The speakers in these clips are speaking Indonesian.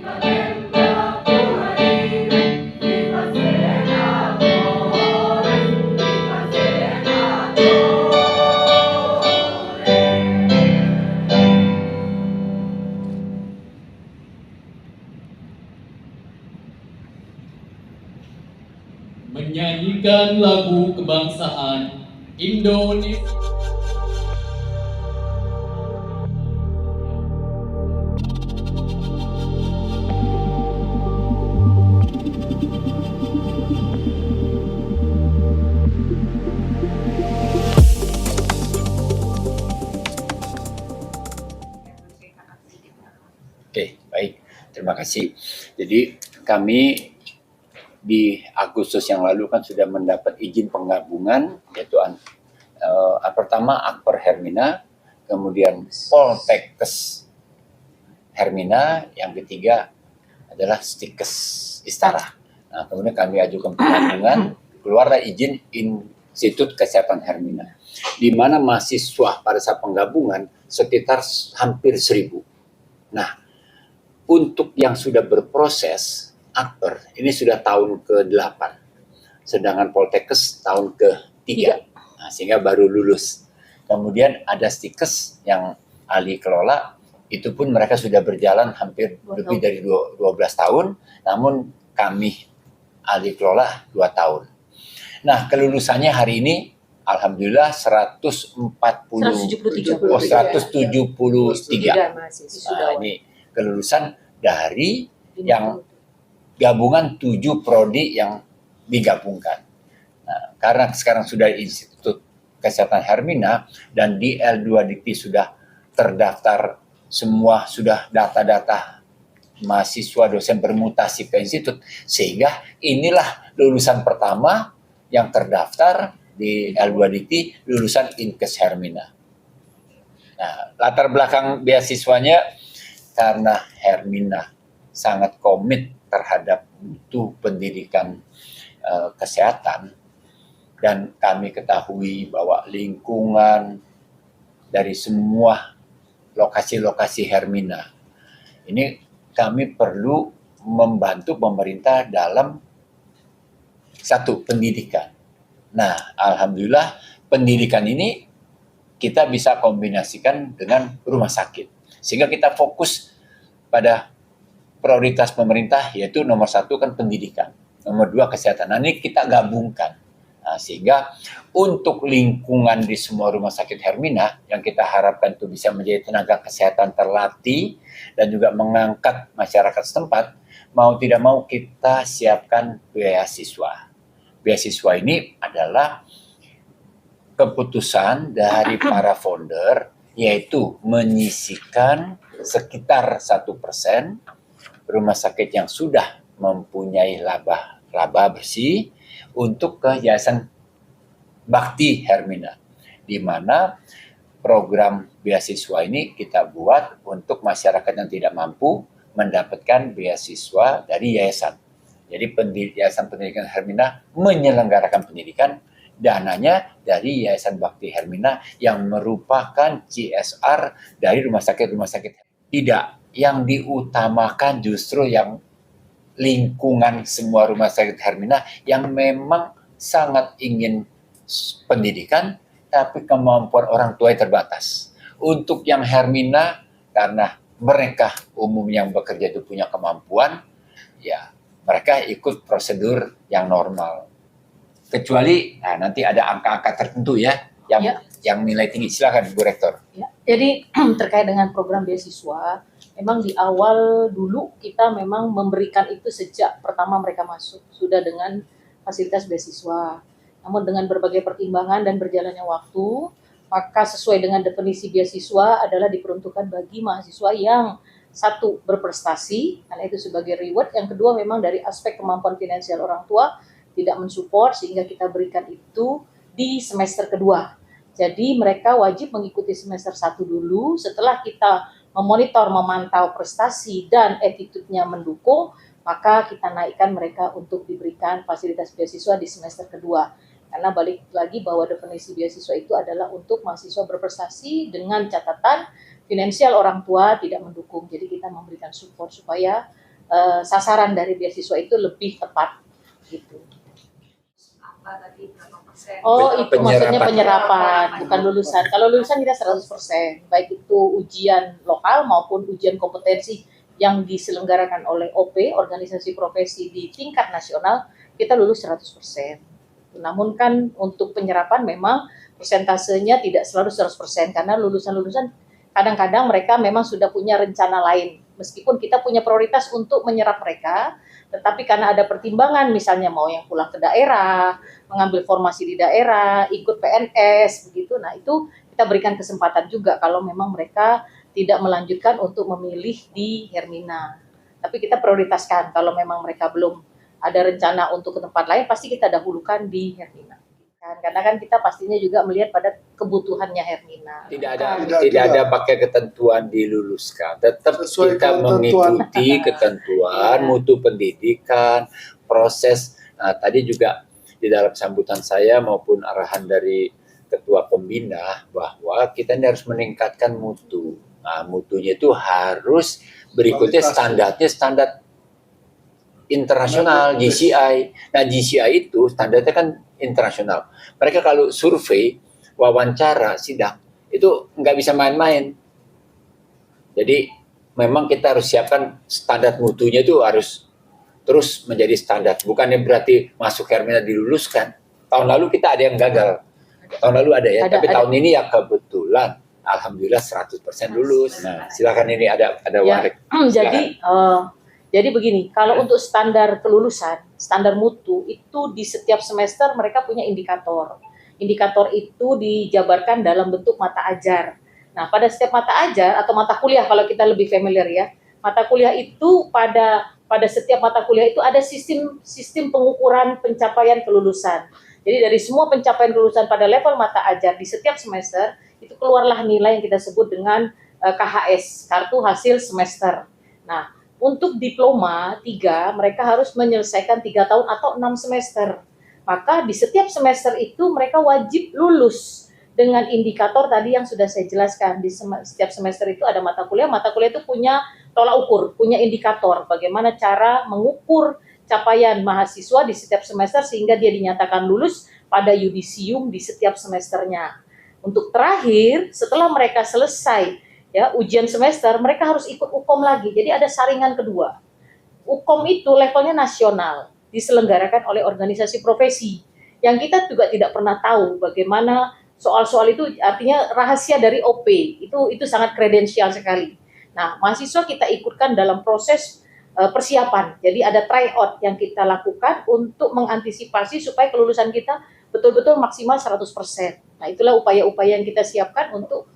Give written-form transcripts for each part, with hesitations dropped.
Menyanyikan lagu kebangsaan Indonesia. Oke, baik. Terima kasih. Jadi kami di Agustus yang lalu kan sudah mendapat izin penggabungan, yaitu pertama Akper Hermina, kemudian Poltekkes Hermina, yang ketiga adalah Stikes Istara. Nah, kemudian kami ajukan penggabungan, keluarlah izin Institut Kesehatan Hermina, di mana mahasiswa pada saat penggabungan sekitar hampir 1.000. Nah, untuk yang sudah berproses, Akper ini sudah tahun ke-8, sedangkan Poltekkes tahun ke-3, nah, sehingga baru lulus. Kemudian ada Stikes yang ahli kelola, itu pun mereka sudah berjalan hampir lebih dari 12 tahun, namun kami ahli kelola 2 tahun. Nah, kelulusannya hari ini alhamdulillah 173. Nah, ini kelulusan dari yang gabungan 7 prodi yang digabungkan. Nah, karena sekarang sudah Institut Kesehatan Hermina dan di L2 Dikti sudah terdaftar semua, sudah data-data mahasiswa dosen bermutasi ke institut, sehingga inilah lulusan pertama yang terdaftar di L2 Dikti, lulusan Inkes Hermina. Nah, latar belakang beasiswanya karena Hermina sangat komit terhadap mutu pendidikan kesehatan, dan kami ketahui bahwa lingkungan dari semua lokasi-lokasi Hermina ini kami perlu membantu pemerintah dalam satu pendidikan. Nah, alhamdulillah pendidikan ini kita bisa kombinasikan dengan rumah sakit, sehingga kita fokus pada prioritas pemerintah, yaitu nomor 1 kan pendidikan, nomor 2 kesehatan. Nah, ini kita gabungkan. Nah, sehingga untuk lingkungan di semua rumah sakit Hermina yang kita harapkan itu bisa menjadi tenaga kesehatan terlatih dan juga mengangkat masyarakat setempat, mau tidak mau kita siapkan beasiswa. Beasiswa ini adalah keputusan dari para founder, yaitu menyisihkan sekitar 1% rumah sakit yang sudah mempunyai laba bersih untuk ke Yayasan Bakti Hermina, di mana program beasiswa ini kita buat untuk masyarakat yang tidak mampu mendapatkan beasiswa dari yayasan. Jadi Yayasan Pendidikan Hermina menyelenggarakan pendidikan, dananya dari Yayasan Bakti Hermina yang merupakan CSR dari rumah sakit. Tidak, yang diutamakan justru yang lingkungan semua rumah sakit Hermina yang memang sangat ingin pendidikan, tapi kemampuan orang tua terbatas. Untuk yang Hermina, karena mereka umum yang bekerja itu punya kemampuan, ya mereka ikut prosedur yang normal. Kecuali nanti ada angka-angka tertentu ya, yang nilai tinggi. Silakan Bu Rektor. Ya, jadi terkait dengan program beasiswa, memang di awal dulu kita memang memberikan itu sejak pertama mereka masuk, sudah dengan fasilitas beasiswa. Namun dengan berbagai pertimbangan dan berjalannya waktu, maka sesuai dengan definisi beasiswa adalah diperuntukkan bagi mahasiswa yang satu berprestasi, karena itu sebagai reward. Yang kedua memang dari aspek kemampuan finansial orang tua tidak mensupport, sehingga kita berikan itu di semester kedua. Jadi mereka wajib mengikuti semester 1 dulu, setelah kita memonitor, memantau prestasi dan attitude-nya mendukung, maka kita naikkan mereka untuk diberikan fasilitas beasiswa di semester kedua. Karena balik lagi bahwa definisi beasiswa itu adalah untuk mahasiswa berprestasi dengan catatan finansial orang tua tidak mendukung. Jadi kita memberikan support supaya sasaran dari beasiswa itu lebih tepat gitu. Apa tadi berapa persen? Oh, itu maksudnya Penyerapan. penyerapan, bukan lulusan. Kalau lulusan kita 100%, baik itu ujian lokal maupun ujian kompetensi yang diselenggarakan oleh OP, organisasi profesi di tingkat nasional, kita lulus 100%. Namun kan untuk penyerapan memang persentasenya tidak selalu 100%, karena lulusan-lulusan kadang-kadang mereka memang sudah punya rencana lain. Meskipun kita punya prioritas untuk menyerap mereka, tetapi karena ada pertimbangan, misalnya mau yang pulang ke daerah, mengambil formasi di daerah, ikut PNS, begitu. Nah, itu kita berikan kesempatan juga kalau memang mereka tidak melanjutkan untuk memilih di Hermina. Tapi kita prioritaskan kalau memang mereka belum ada rencana untuk ke tempat lain, pasti kita dahulukan di Hermina. Karena kan kita pastinya juga melihat pada kebutuhannya Hermina. Tidak ada pakai ketentuan diluluskan. Tetap Sesuai kita ketentuan. mengikuti ketentuan Iya. mutu pendidikan, proses. Nah, tadi juga di dalam sambutan saya maupun arahan dari Ketua Pembina bahwa kita ini harus meningkatkan mutu. Nah, mutunya itu harus berikutnya Kualitas. standar internasional, GCI. Nah, GCI itu standarnya kan internasional. Mereka kalau survei, wawancara, sidak, itu nggak bisa main-main. Jadi memang kita harus siapkan standar mutunya itu harus terus menjadi standar. Bukannya berarti masuk Hermina diluluskan. Tahun lalu kita ada yang gagal. Tahun lalu ada ya, tapi tahun ini ya kebetulan alhamdulillah 100% lulus. Nah, silakan ini ada Ya, Warik. jadi begini, kalau untuk standar kelulusan, standar mutu itu di setiap semester mereka punya indikator. Indikator itu dijabarkan dalam bentuk mata ajar. Nah, pada setiap mata ajar atau mata kuliah kalau kita lebih familiar ya, mata kuliah itu pada setiap mata kuliah itu ada sistem pengukuran pencapaian kelulusan. Jadi dari semua pencapaian kelulusan pada level mata ajar di setiap semester itu keluarlah nilai yang kita sebut dengan KHS, kartu hasil semester. Nah, untuk diploma 3, mereka harus menyelesaikan 3 tahun atau 6 semester. Maka di setiap semester itu mereka wajib lulus dengan indikator tadi yang sudah saya jelaskan. Di setiap semester itu ada mata kuliah itu punya tolak ukur, punya indikator bagaimana cara mengukur capaian mahasiswa di setiap semester sehingga dia dinyatakan lulus pada yudisium di setiap semesternya. Untuk terakhir, setelah mereka selesai ya ujian semester, mereka harus ikut UKOM lagi. Jadi ada saringan kedua. UKOM itu levelnya nasional, diselenggarakan oleh organisasi profesi. Yang kita juga tidak pernah tahu bagaimana soal-soal itu, artinya rahasia dari OP. Itu sangat kredensial sekali. Nah, mahasiswa kita ikutkan dalam proses persiapan. Jadi ada tryout yang kita lakukan untuk mengantisipasi supaya kelulusan kita betul-betul maksimal 100%. Nah, itulah upaya-upaya yang kita siapkan untuk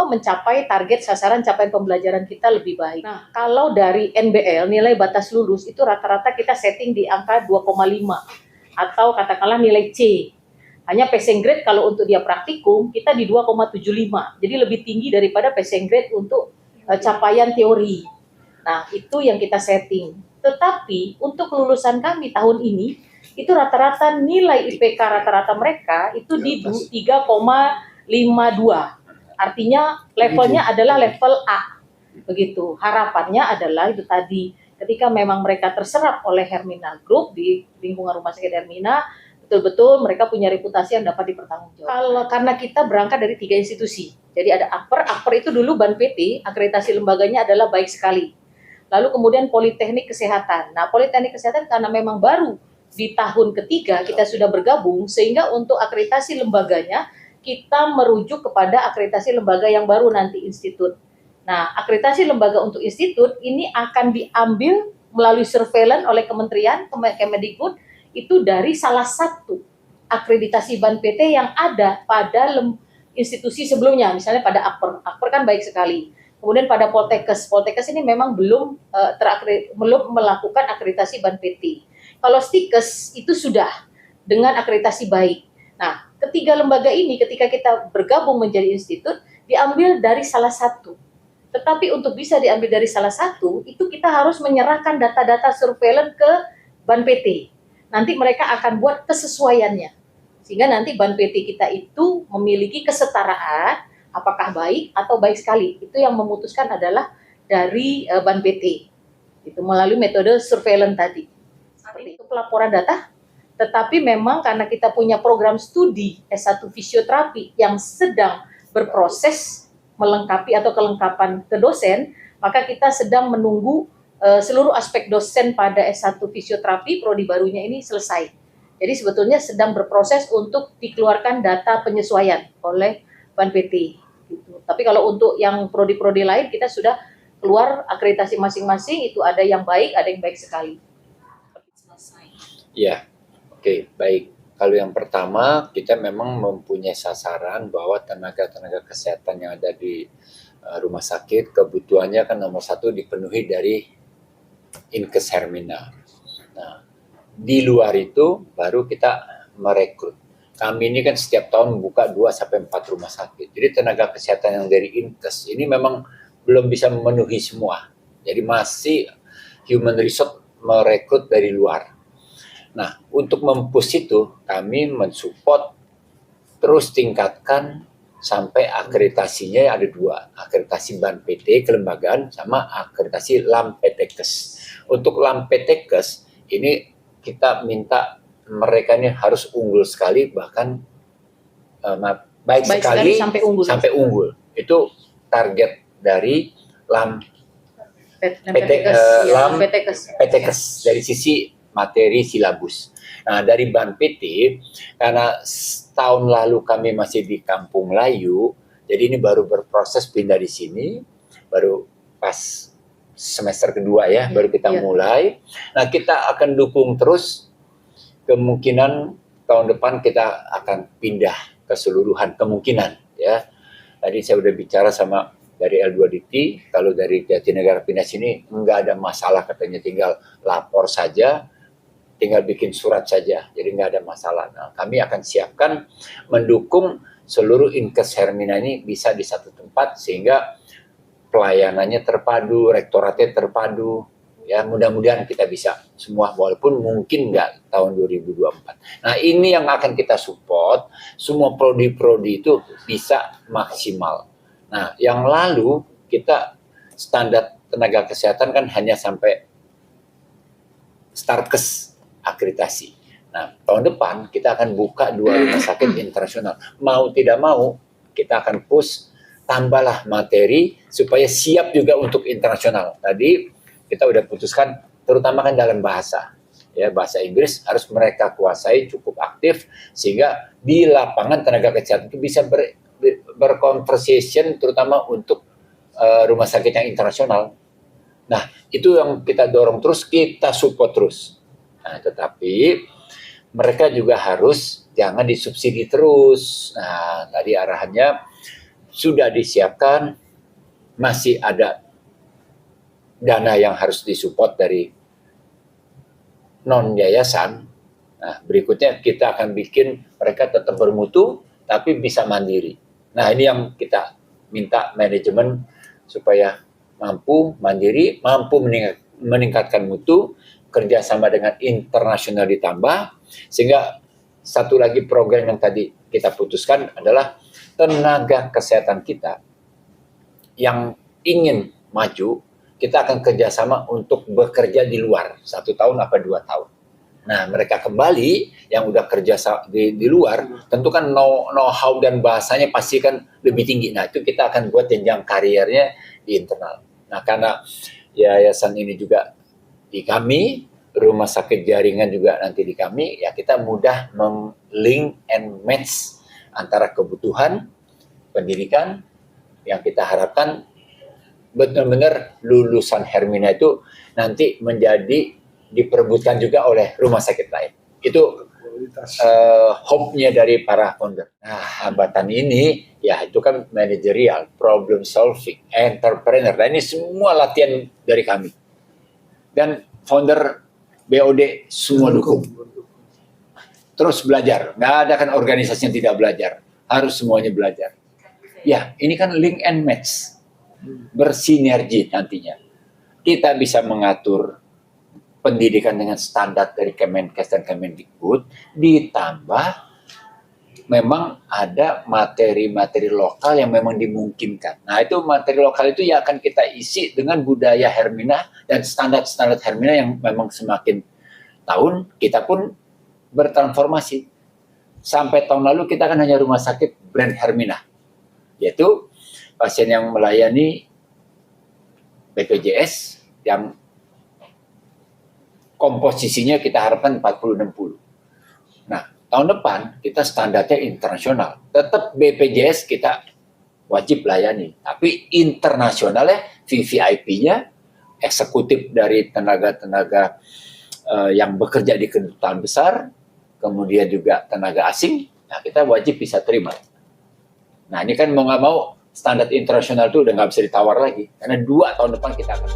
mencapai target sasaran capaian pembelajaran kita lebih baik. Nah, kalau dari NBL nilai batas lulus itu rata-rata kita setting di angka 2,5 atau katakanlah nilai C. Hanya passing grade kalau untuk dia praktikum kita di 2,75. Jadi lebih tinggi daripada passing grade untuk capaian teori. Nah, itu yang kita setting. Tetapi untuk kelulusan kami tahun ini itu rata-rata nilai IPK rata-rata mereka itu di 3,52. Artinya levelnya adalah level A. Begitu. Harapannya adalah itu tadi, ketika memang mereka terserap oleh Hermina Group di lingkungan Rumah Sakit Hermina, betul-betul mereka punya reputasi yang dapat dipertanggungjawabkan. Karena kita berangkat dari 3 institusi. Jadi ada Akper itu dulu Ban PT, akreditasi lembaganya adalah baik sekali. Lalu kemudian Politeknik Kesehatan. Nah, Politeknik Kesehatan karena memang baru di tahun ketiga kita sudah bergabung, sehingga untuk akreditasi lembaganya kita merujuk kepada akreditasi lembaga yang baru nanti institut. Nah, akreditasi lembaga untuk institut ini akan diambil melalui surveillance oleh Kementerian Kemendikbud itu dari salah satu akreditasi Ban PT yang ada pada institusi sebelumnya, misalnya pada Akper. Akper kan baik sekali. Kemudian pada Poltekkes ini memang belum melakukan akreditasi Ban PT. Kalau Stikes itu sudah dengan akreditasi baik. Nah, ketiga lembaga ini ketika kita bergabung menjadi institut diambil dari salah satu. Tetapi untuk bisa diambil dari salah satu, itu kita harus menyerahkan data-data surveillance ke Ban PT. Nanti mereka akan buat kesesuaiannya. Sehingga nanti Ban PT kita itu memiliki kesetaraan, apakah baik atau baik sekali. Itu yang memutuskan adalah dari Ban PT. itu melalui metode surveillance tadi. Seperti itu pelaporan data, tetapi memang karena kita punya program studi S1 fisioterapi yang sedang berproses melengkapi atau kelengkapan ke dosen, maka kita sedang menunggu seluruh aspek dosen pada S1 fisioterapi prodi barunya ini selesai. Jadi sebetulnya sedang berproses untuk dikeluarkan data penyesuaian oleh BANPT. Gitu. Tapi kalau untuk yang prodi-prodi lain kita sudah keluar akreditasi masing-masing, itu ada yang baik, ada yang baik sekali. Ya, oke, baik. Kalau yang pertama, kita memang mempunyai sasaran bahwa tenaga-tenaga kesehatan yang ada di rumah sakit, kebutuhannya kan nomor satu dipenuhi dari Inkes Hermina. Nah, di luar itu baru kita merekrut. Kami ini kan setiap tahun buka 2-4 rumah sakit. Jadi tenaga kesehatan yang dari Inkes ini memang belum bisa memenuhi semua. Jadi masih human resource merekrut dari luar. Nah, untuk mempush itu, kami mensupport terus tingkatkan sampai akreditasinya ada 2. Akreditasi BANPT, kelembagaan, sama akreditasi LAMPTKes. Untuk LAMPTKes, ini kita minta mereka ini harus unggul sekali, bahkan baik sekali sampai unggul. Itu target dari LAMPTKes dari sisi materi silabus. Nah, dari BANPT, karena tahun lalu kami masih di Kampung Melayu, jadi ini baru berproses pindah di sini, baru pas semester kedua ya, baru kita mulai. Nah, kita akan dukung terus, kemungkinan tahun depan kita akan pindah keseluruhan, kemungkinan ya. Tadi saya udah bicara sama dari L2DT, kalau dari Jatinegara pindah sini nggak ada masalah katanya, tinggal lapor saja, tinggal bikin surat saja, jadi nggak ada masalah. Nah, kami akan siapkan mendukung seluruh Inkes Hermina ini bisa di satu tempat sehingga pelayanannya terpadu, rektoratnya terpadu. Ya, mudah-mudahan kita bisa semua, walaupun mungkin nggak tahun 2024. Nah, ini yang akan kita support, semua prodi-prodi itu bisa maksimal. Nah, yang lalu kita standar tenaga kesehatan kan hanya sampai Starkes akreditasi. Nah, tahun depan kita akan buka 2 rumah sakit internasional. Mau tidak mau, kita akan push, tambahlah materi supaya siap juga untuk internasional. Tadi kita udah putuskan, terutama kan dalam bahasa. Ya, bahasa Inggris harus mereka kuasai cukup aktif, sehingga di lapangan tenaga kesehatan itu bisa berconversation, terutama untuk rumah sakit yang internasional. Nah, itu yang kita dorong terus, kita support terus. Nah, tetapi mereka juga harus jangan disubsidi terus. Nah, tadi arahannya sudah disiapkan, masih ada dana yang harus disupport dari non-yayasan. Nah, berikutnya kita akan bikin mereka tetap bermutu, tapi bisa mandiri. Nah, ini yang kita minta manajemen supaya mampu mandiri, mampu meningkatkan mutu, kerjasama dengan internasional ditambah, sehingga satu lagi program yang tadi kita putuskan adalah tenaga kesehatan kita yang ingin maju, kita akan kerjasama untuk bekerja di luar 1 tahun apa 2 tahun. Nah, mereka kembali yang udah kerja di luar, tentu kan know-how dan bahasanya pasti kan lebih tinggi. Nah, itu kita akan buat jenjang karirnya di internal. Nah, karena yayasan ini juga di kami, rumah sakit jaringan juga nanti di kami, ya kita mudah link and match antara kebutuhan pendidikan yang kita harapkan benar-benar lulusan Hermina itu nanti menjadi diperebutkan juga oleh rumah sakit lain. Itu hope-nya dari para founder. Nah, hambatan ini ya itu kan manajerial, problem solving, entrepreneur. Dan ini semua latihan dari kami. Dan founder BOD semua dukung. Terus belajar. Nggak ada kan organisasi yang tidak belajar. Harus semuanya belajar. Ya, ini kan link and match. Bersinergi nantinya. Kita bisa mengatur pendidikan dengan standar dari Kemenkes dan Kemendikbud, ditambah memang ada materi-materi lokal yang memang dimungkinkan. Nah, itu materi lokal itu yang akan kita isi dengan budaya Hermina dan standar-standar Hermina yang memang semakin tahun kita pun bertransformasi. Sampai tahun lalu kita kan hanya rumah sakit brand Hermina, yaitu pasien yang melayani BPJS yang komposisinya kita harapkan 40-60. Nah, tahun depan kita standarnya internasional. Tetap BPJS kita wajib layani, tapi internasionalnya VVIP-nya eksekutif dari tenaga-tenaga yang bekerja di kedutaan besar, kemudian juga tenaga asing, nah kita wajib bisa terima. Nah ini kan mau nggak mau standar internasional itu udah nggak bisa ditawar lagi, karena 2 tahun depan kita akan